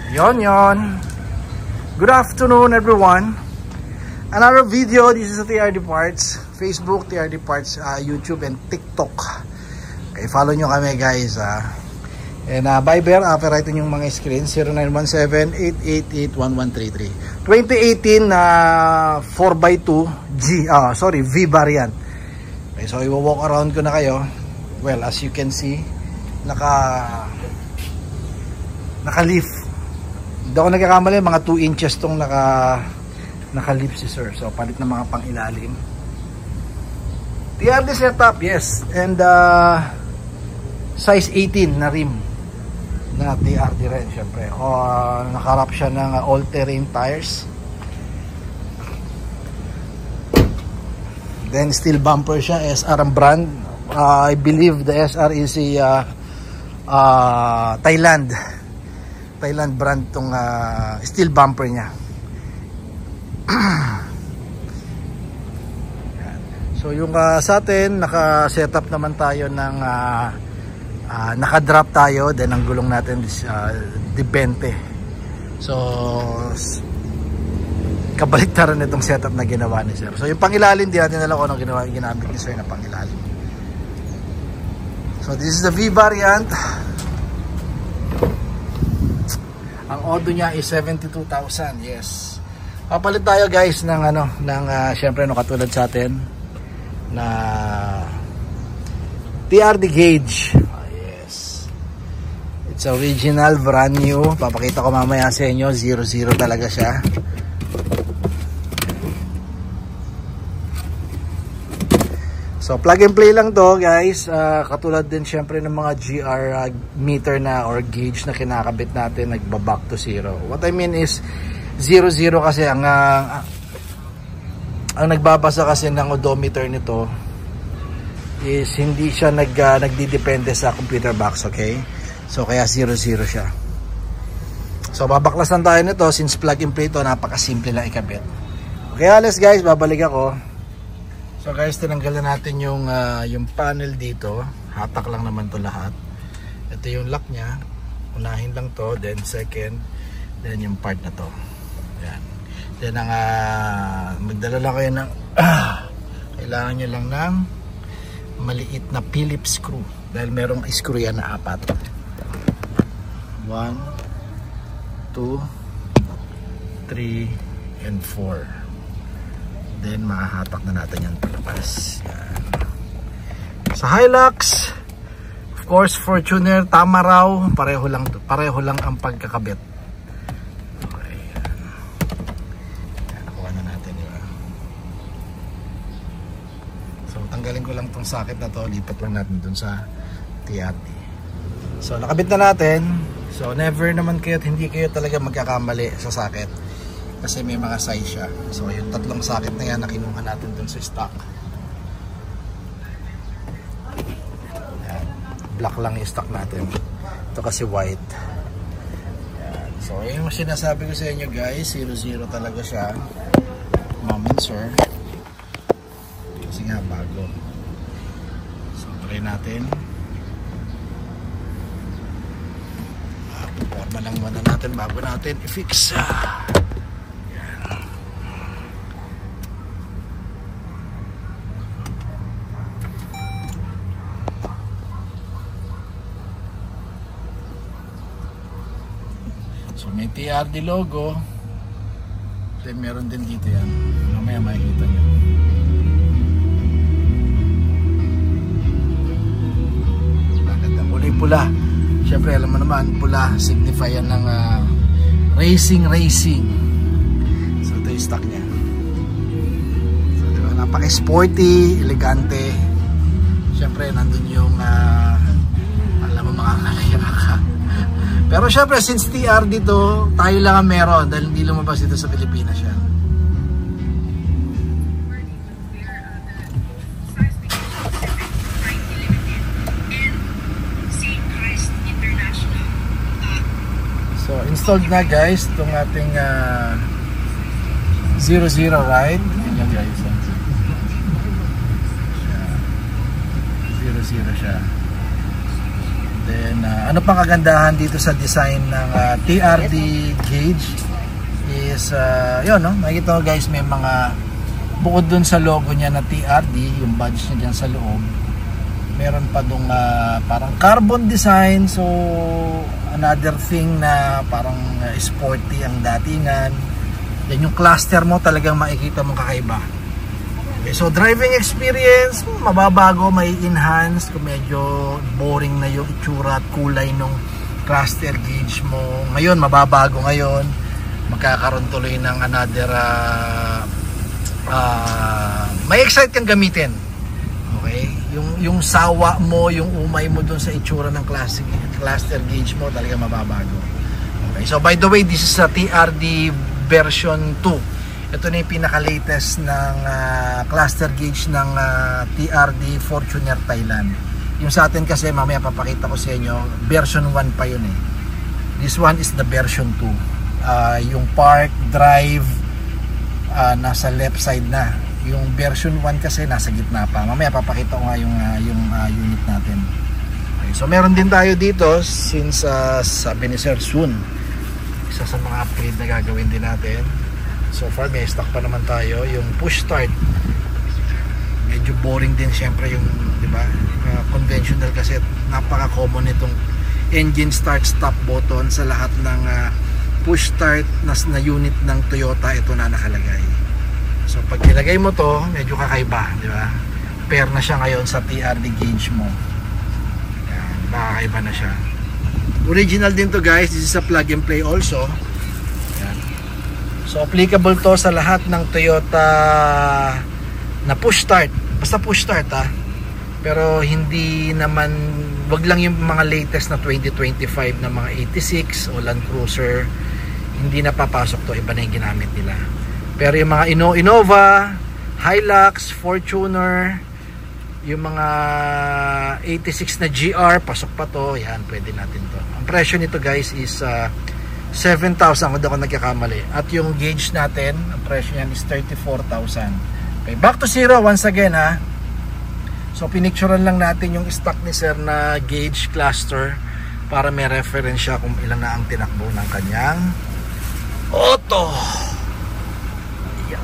Yon. Good afternoon everyone. Another video. This is TRD Parts. Facebook, TRD Parts, YouTube and TikTok. Okay, follow nyo kami guys. And Viber, right yung mga screen. 0917-888-1133. 2018 4x2 V variant. Okay, so i-walk around ko na kayo. Well, as you can see, naka-leaf. Hindi ako nagkakamali, mga 2 inches tong naka-leaf si sir. So palit na mga pang-ilalim. TRD setup, yes. And size 18 na rim na TRD rin syempre. Nakarap siya ng all-terrain tires. Then steel bumper siya, SR ang brand. I believe the SR is a Thailand brand tong steel bumper niya. So yung sa atin naka-setup naman tayo ng naka-drop tayo, then ang gulong natin is di 20. So kabaliktaran itong setup na ginawa ni sir. So yung pangilalim, di natin alam kung anong ginamit ni sir na pangilalim. So this is the V variant. Ang odo niya is 72,000. Yes. Papalit tayo guys ng syempre katulad sa atin na TRD gauge. Yes. It's original, brand new. Papakita ko mamaya sa inyo, 00 talaga siya. So plug and play lang to guys. Katulad din syempre ng mga GR meter na or gauge na kinakabit natin, nagba-back to 0. What I mean is 00 kasi ang nagbabasa kasi ng odometer nito is hindi siya nagdidepende sa computer box, okay? So kaya 00 siya. So babaklasan tayo nito since plug and play to, napakasimple lang ikabit. Okay, alas guys, babalik ako. So guys, tinanggal na natin yung panel dito. Hatak lang naman to lahat. Ito yung lock nya. Unahin lang to, then second, then yung part na to. Yan. Then magdala lang kayo ng kailangan nyo lang ng maliit na Phillips screw. Dahil merong screw yan na 4. 1, 2, 3, and 4. Then mahahatak na natin yan palabas. Yan. Sa Hilux, of course, Fortuner, tama raw, pareho lang ang pagkakabit. Okay, yan. Yan, nakuha na natin yun. So tanggalin ko lang tong socket na to, lipat lang natin dun sa TRD. So nakabit na natin. So never naman hindi kayo talaga magkakamali sa socket. Kasi may mga size siya. So yung 3 socket na yan na kinuha natin dun sa stock. Yan. Black lang yung stock natin. Ito kasi white. Yan. So yung sinasabi ko sa inyo guys, 00 talaga siya. Ma'am and sir. Kasi nga bago. So try natin. Forma lang muna natin bago natin i-fix. So may TRD logo. Then meron din dito yan. Mamaya makikita nyo. Maganda. Pula. Siyempre alam mo naman, pula signify yan ng racing. So ito yung stock nya. So diba, napaka-sporty, elegante. Siyempre nandun yung alam mo mga kalaya. Pero syempre, since TR dito, tayo lang ang meron dahil hindi lumabas dito sa Pilipinas yan. So, installed na guys itong ating 00, right? Yan guys. 00 siya. Then ano pang kagandahan dito sa design ng TRD gauge is yun, no? Makikita mo guys, may mga bukod dun sa logo niya na TRD, yung badge niya dyan sa loob, meron pa dong parang carbon design. So another thing na parang sporty ang datingan. Then yung cluster mo talagang makikita mong kakaiba. Okay, so driving experience, mababago, may enhance kung medyo boring na yung itsura at kulay ng cluster gauge mo. Ngayon, mababago ngayon. Magkakaroon tuloy ng another may excite kang gamitin. Okay? Yung sawa mo, yung umay mo dun sa itsura ng cluster gauge mo, talaga mababago. Okay, so by the way, this is a TRD version 2. Ito na yung pinaka-latest ng cluster gauge ng TRD Fortuner Thailand. Yung sa atin kasi, mamaya papakita ko sa inyo, version 1 pa yun eh. This one is the version 2. Yung park, drive, nasa left side na. Yung version 1 kasi nasa gitna pa. Mamaya papakita ko nga yung unit natin. Okay, so meron din tayo dito since sabi ni Sir soon, isa sa mga upgrade na gagawin din natin. So far may stock pa naman tayo. Yung push start, medyo boring din syempre yung, di ba, conventional kasi napaka-common itong engine start stop button sa lahat ng push start na unit ng Toyota. Ito na nakalagay. So pag nilagay mo to, medyo kakaiba, di ba? Pair na siya ngayon sa TRD gauge mo. Yan, kakaiba na siya. Original din to guys. This is a plug and play also. Yan. So applicable to sa lahat ng Toyota na push start. Basta push start Pero hindi naman, wag lang yung mga latest na 2025 na mga 86 o Land Cruiser, hindi na papasok to, iba na yung ginamit nila. Pero yung mga Innova, Hilux, Fortuner, yung mga 86 na GR, pasok pa to. Yan, pwede natin to. Ang presyo nito guys is 7,000 kung ako nagkakamali. At yung gauge natin, ang presyo niyan is 34,000. Okay, back to zero once again So pinicturean lang natin yung stock ni Sir na gauge cluster para may reference siya kung ilan na ang tinakbo ng kanyang auto. Yeah.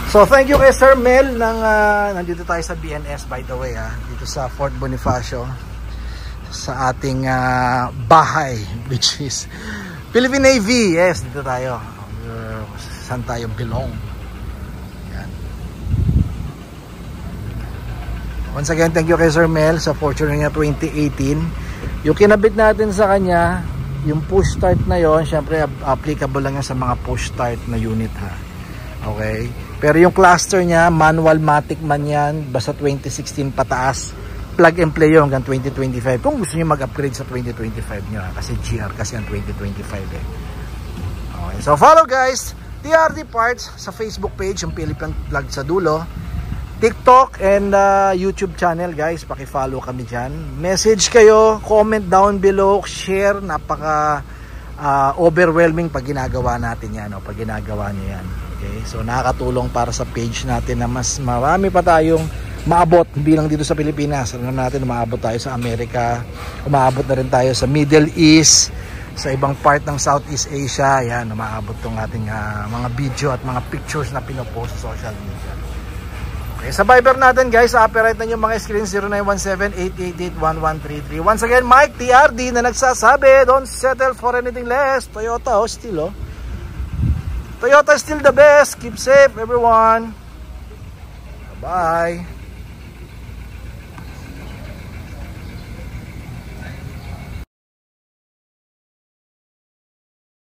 So thank you kay Sir Mel ng nandito tayo sa BNS by the way dito sa Fort Bonifacio sa ating bahay, which is Philippine Navy. Yes, dito tayo. Saan tayo belong. Once again, thank you kay Sir Mel sa Fortuner niya 2018. Yung kinabit natin sa kanya, yung push start na yon, syempre applicable lang yan sa mga push start na unit Okay? Pero yung cluster niya, manual matic man yan, basta 2016 pataas, plug and play yun hanggang 2025. Kung gusto niyo mag-upgrade sa 2025 nyo kasi GR kasi ang 2025 Okay, so follow guys, TRD Parts sa Facebook page, yung Philippine Vlog sa dulo. TikTok and YouTube channel guys, paki-follow kami dyan. Message kayo, comment down below, share. Napaka overwhelming pag ginagawa natin yan, pag ginagawa nyo yan. Okay, so nakakatulong para sa page natin na mas marami pa tayong maabot, hindi lang dito sa Pilipinas. Alam natin, maabot tayo sa Amerika, umaabot na rin tayo sa Middle East, sa ibang part ng Southeast Asia. Yan, umaabot tong ating mga video at mga pictures na pinopost sa social media. Okay, sa Viber natin guys, operate na yung mga screen 0917-888-1133. Once again, Mike TRD na nagsasabi, don't settle for anything less. Toyota still Toyota still the best. Keep safe everyone. Bye-bye.